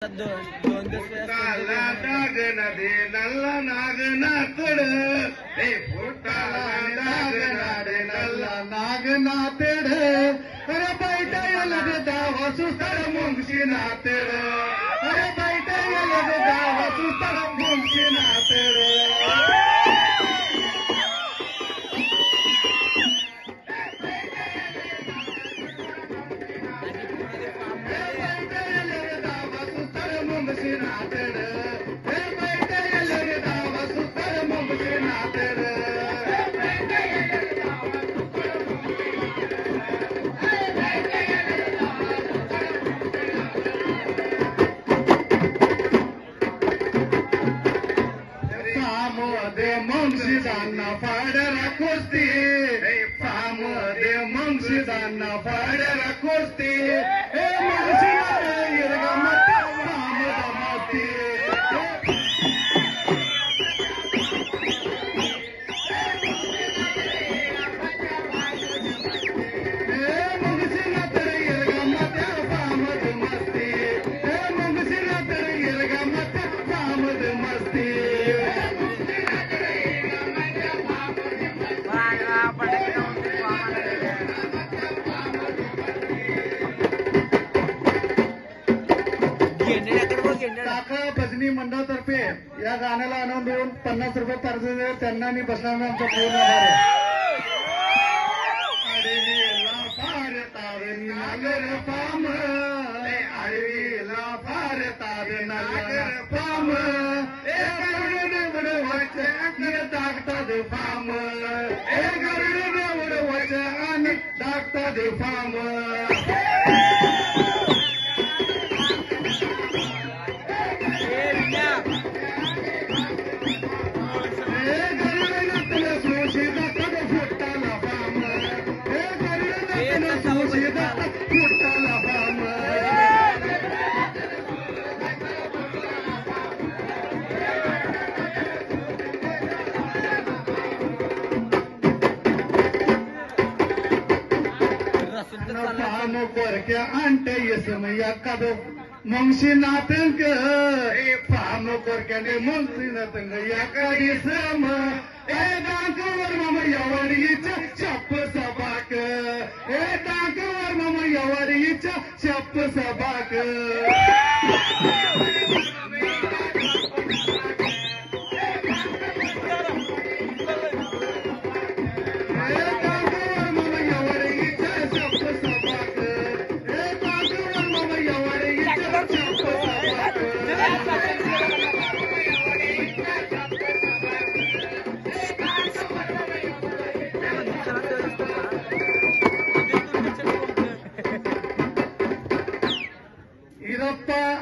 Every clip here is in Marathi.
फुटाला डागन दे नल्ला नागना तड हे फुटाला डागन दे नल्ला नागना तड अरे बैठा येलग दावा सुस्तर मुंगशी नातड अरे बैठा येलग दावा सुस्तर मुंगशी नातड मंगशीदांना फाड्याला कोसती फाम दे मंगशीदांना फाड्याला कोसती हे मंगशीला हिरगा मत फाम दमाती हे मंगशीला तर हिरगा मत फाम दमस्ती हे मंगशीला तर हिरगा मत फाम दमस्ती काका भजनी मंडळातर्फे या गाण्याला आणून देऊन 50 रुपये कर्ज त्यांना आणि बसणारा आमचा पूर्ण आभार आडवीला फार तारणी नागर पाम आडवीला फार तार नागर पाम दागतात फाम आणि दागतात फाम कोरक्या आणते यसमया कादो मंगशी नातंग फाम कोरक्याने मंगशी नातंग या काडी सम ए दांकवर मम यवरीच चप सबाक ए दांकवर मम यवरीच चप सबाक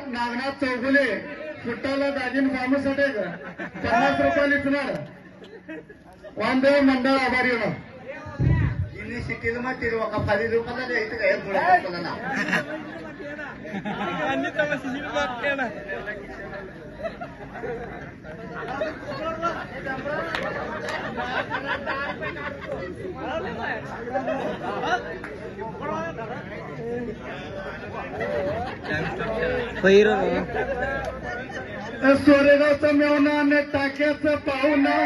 नागनाथ चौगुले फुटाला दाजीन फार्मसाठी 50 रुपये लिखणार वांदे मंडळ आभारी होणार शिकेल मग ते का 50 रुपयाला द्यायचं काय थोडं ना सोरेगावचं मेवना आणि टाक्याचं पाहुणा